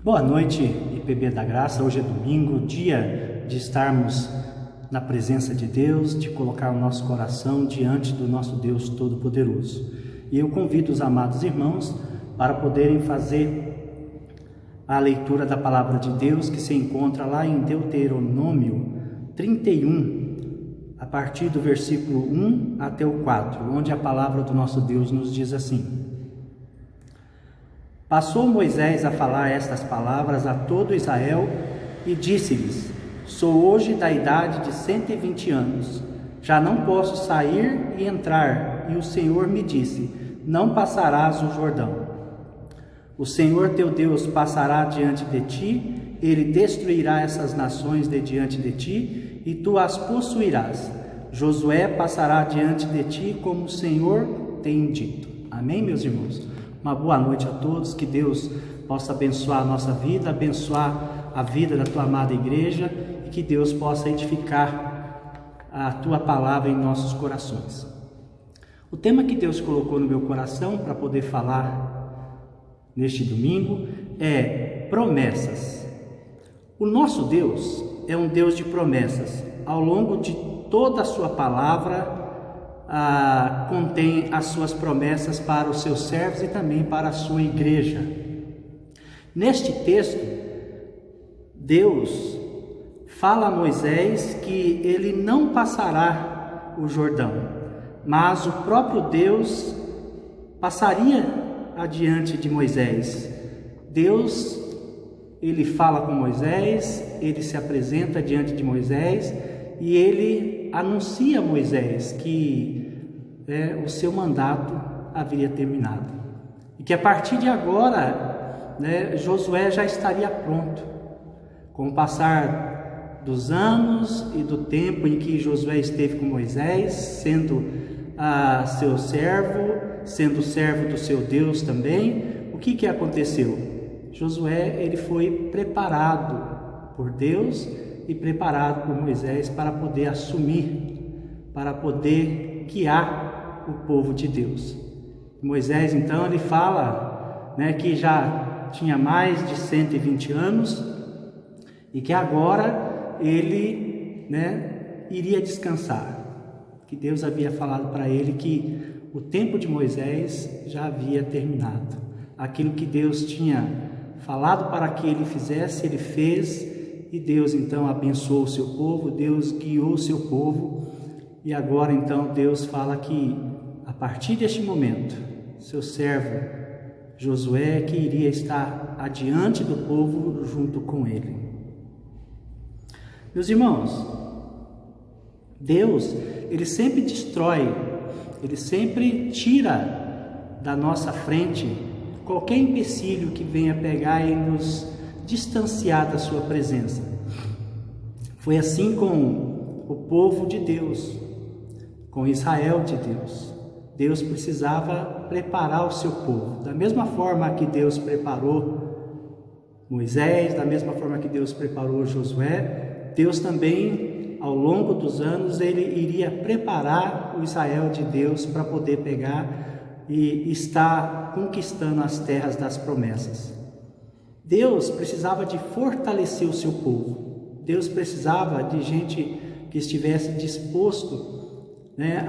Boa noite, IPB da Graça. Hoje é domingo, dia de estarmos na presença de Deus, de colocar o nosso coração diante do nosso Deus Todo-Poderoso. E eu convido os amados irmãos para poderem fazer a leitura da Palavra de Deus, que se encontra lá em Deuteronômio 31, a partir do versículo 1 até o 4, onde a Palavra do nosso Deus nos diz assim: Passou Moisés a falar estas palavras a todo Israel e disse-lhes: Sou hoje da idade de 120 anos, já não posso sair e entrar, e o Senhor me disse: Não passarás o Jordão. O Senhor teu Deus passará diante de ti, ele destruirá essas nações de diante de ti, e tu as possuirás. Josué passará diante de ti, como o Senhor tem dito. Amém, meus irmãos? Uma boa noite a todos, que Deus possa abençoar a nossa vida, abençoar a vida da tua amada igreja, e que Deus possa edificar a tua palavra em nossos corações. O tema que Deus colocou no meu coração para poder falar neste domingo é promessas. O nosso Deus é um Deus de promessas. Ao longo de toda a sua palavra, contém as suas promessas para os seus servos e também para a sua igreja. Neste texto, Deus fala a Moisés que ele não passará o Jordão, mas o próprio Deus passaria adiante de Moisés. Deus, ele fala com Moisés, ele se apresenta diante de Moisés e ele anuncia a Moisés que o seu mandato haveria terminado e que a partir de agora, Josué já estaria pronto. Com o passar dos anos e do tempo em que Josué esteve com Moisés, sendo seu servo, sendo servo do seu Deus também, o que aconteceu? Josué, ele foi preparado por Deus e preparado por Moisés para poder assumir, para poder guiar o povo de Deus. Moisés, então, ele fala que já tinha mais de 120 anos e que agora ele iria descansar, que Deus havia falado para ele que o tempo de Moisés já havia terminado. Aquilo que Deus tinha falado para que ele fizesse, ele fez, e Deus então abençoou o seu povo, Deus guiou o seu povo, e agora então Deus fala que a partir deste momento, seu servo Josué que iria estar adiante do povo junto com ele. Meus irmãos, Deus, ele sempre destrói, ele sempre tira da nossa frente qualquer empecilho que venha pegar e nos distanciar da sua presença. Foi assim com o povo de Deus, com Israel de Deus. Deus precisava preparar o seu povo. Da mesma forma que Deus preparou Moisés, da mesma forma que Deus preparou Josué, Deus também, ao longo dos anos, ele iria preparar o Israel de Deus para poder pegar e estar conquistando as terras das promessas. Deus precisava de fortalecer o seu povo. Deus precisava de gente que estivesse disposto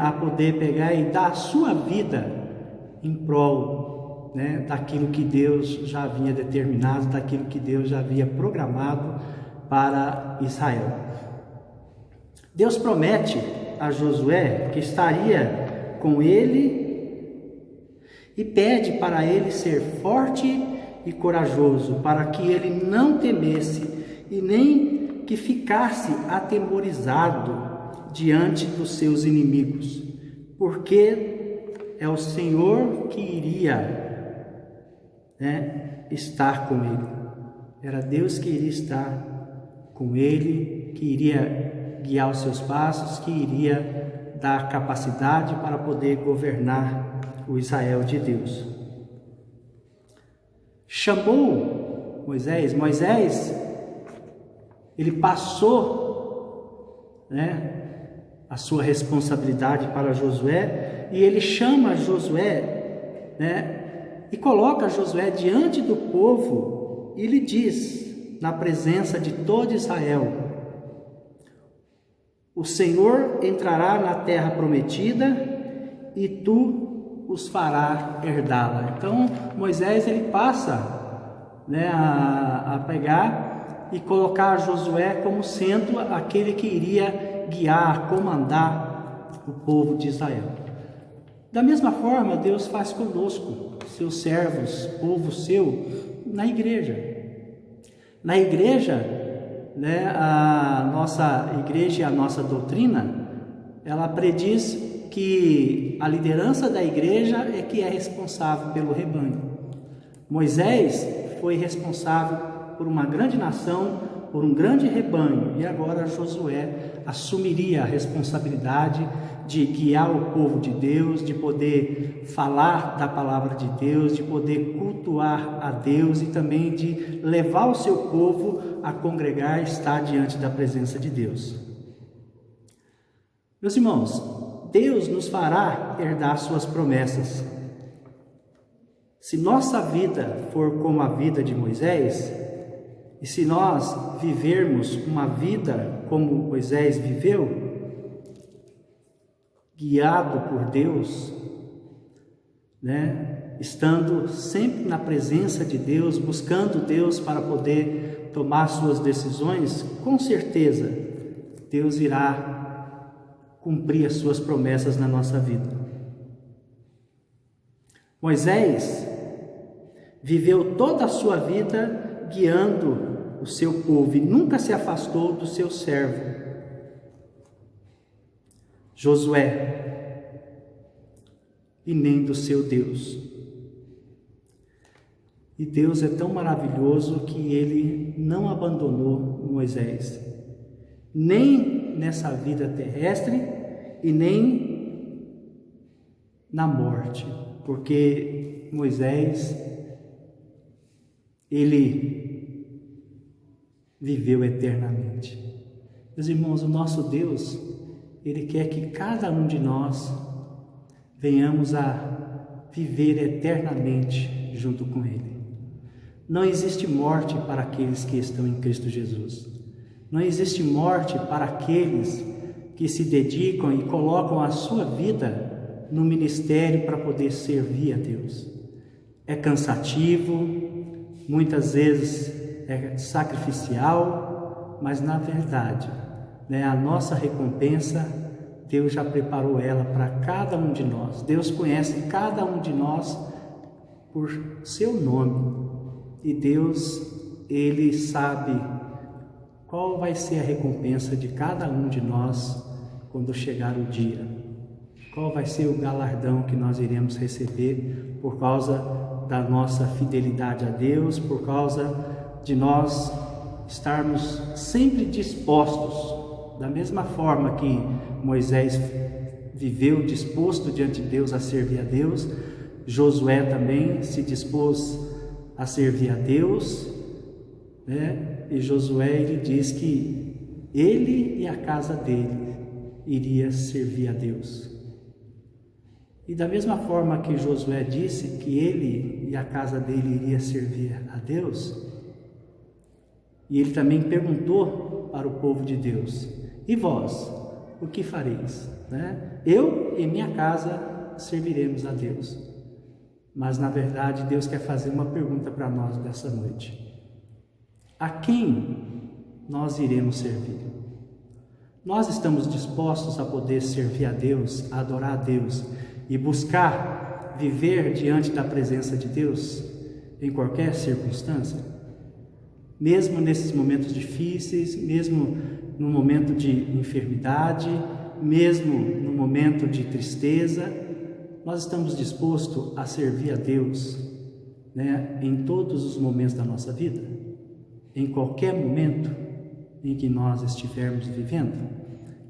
a poder pegar e dar a sua vida em prol daquilo que Deus já havia determinado, daquilo que Deus já havia programado para Israel. Deus promete a Josué que estaria com ele e pede para ele ser forte e corajoso, para que ele não temesse e nem que ficasse atemorizado diante dos seus inimigos, porque é o Senhor que iria estar com ele. Era Deus que iria estar com ele, que iria guiar os seus passos, que iria dar capacidade para poder governar o Israel de Deus. Chamou Moisés, ele passou a sua responsabilidade para Josué, e ele chama Josué, e coloca Josué diante do povo e lhe diz, na presença de todo Israel: o Senhor entrará na terra prometida e tu os farás herdá-la. Então Moisés ele passa, a pegar e colocar Josué como sendo aquele que iria guiar, comandar o povo de Israel. Da mesma forma, Deus faz conosco, seus servos, povo seu, na igreja. Na igreja, a nossa igreja e a nossa doutrina, ela prediz que a liderança da igreja é que é responsável pelo rebanho. Moisés foi responsável por uma grande nação, por um grande rebanho, e agora Josué assumiria a responsabilidade de guiar o povo de Deus, de poder falar da palavra de Deus, de poder cultuar a Deus e também de levar o seu povo a congregar e estar diante da presença de Deus. Meus irmãos, Deus nos fará herdar suas promessas. Se nossa vida for como a vida de Moisés, e se nós vivermos uma vida como Moisés viveu, guiado por Deus, estando sempre na presença de Deus, buscando Deus para poder tomar suas decisões, com certeza Deus irá cumprir as suas promessas na nossa vida. Moisés viveu toda a sua vida guiando o seu povo e nunca se afastou do seu servo Josué, e nem do seu Deus. E Deus é tão maravilhoso que ele não abandonou Moisés, nem nessa vida terrestre e nem na morte, porque Moisés, ele viveu eternamente. Meus irmãos, o nosso Deus, ele quer que cada um de nós venhamos a viver eternamente junto com ele. Não existe morte para aqueles que estão em Cristo Jesus. Não existe morte para aqueles que se dedicam e colocam a sua vida no ministério para poder servir a Deus. É cansativo, muitas vezes é sacrificial, mas na verdade, a nossa recompensa, Deus já preparou ela para cada um de nós. Deus conhece cada um de nós por seu nome. E Deus, ele sabe qual vai ser a recompensa de cada um de nós quando chegar o dia. Qual vai ser o galardão que nós iremos receber por causa da nossa fidelidade a Deus, por causa de nós estarmos sempre dispostos. Da mesma forma que Moisés viveu disposto diante de Deus a servir a Deus, Josué também se dispôs a servir a Deus, E Josué ele diz que ele e a casa dele iria servir a Deus. E da mesma forma que Josué disse que ele e a casa dele iria servir a Deus, e ele também perguntou para o povo de Deus: e vós, o que fareis? Eu e minha casa serviremos a Deus. Mas na verdade Deus quer fazer uma pergunta para nós dessa noite: a quem nós iremos servir? Nós estamos dispostos a poder servir a Deus, a adorar a Deus e buscar viver diante da presença de Deus em qualquer circunstância? Mesmo nesses momentos difíceis, mesmo no momento de enfermidade, mesmo no momento de tristeza, nós estamos dispostos a servir a Deus, em todos os momentos da nossa vida, em qualquer momento em que nós estivermos vivendo.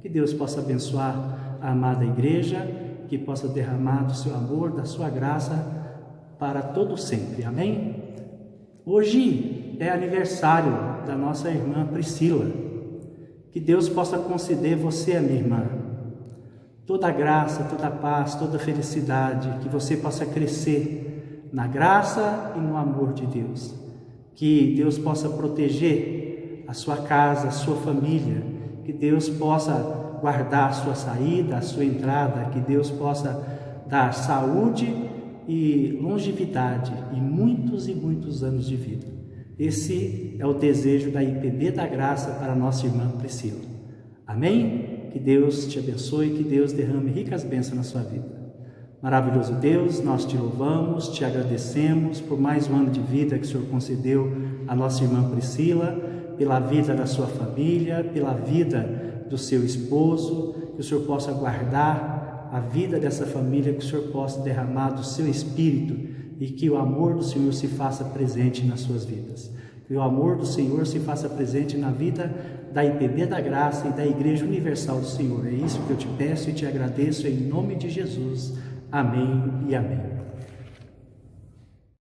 Que Deus possa abençoar a amada igreja, que possa derramar do seu amor, da sua graça para todo sempre. Amém? Hoje é aniversário da nossa irmã Priscila. Que Deus possa conceder você, a minha irmã, toda a graça, toda a paz, toda a felicidade, que você possa crescer na graça e no amor de Deus. Que Deus possa proteger a sua casa, a sua família, que Deus possa guardar a sua saída, a sua entrada, que Deus possa dar saúde e longevidade e muitos anos de vida. Esse é o desejo da IPB da Graça para a nossa irmã Priscila. Amém? Que Deus te abençoe, que Deus derrame ricas bênçãos na sua vida. Maravilhoso Deus, nós te louvamos, te agradecemos por mais um ano de vida que o Senhor concedeu à nossa irmã Priscila, pela vida da sua família, pela vida do seu esposo, que o Senhor possa guardar a vida dessa família, que o Senhor possa derramar do seu Espírito e que o amor do Senhor se faça presente nas suas vidas. Que o amor do Senhor se faça presente na vida da IPB da Graça e da Igreja Universal do Senhor. É isso que eu te peço e te agradeço em nome de Jesus. Amém e amém.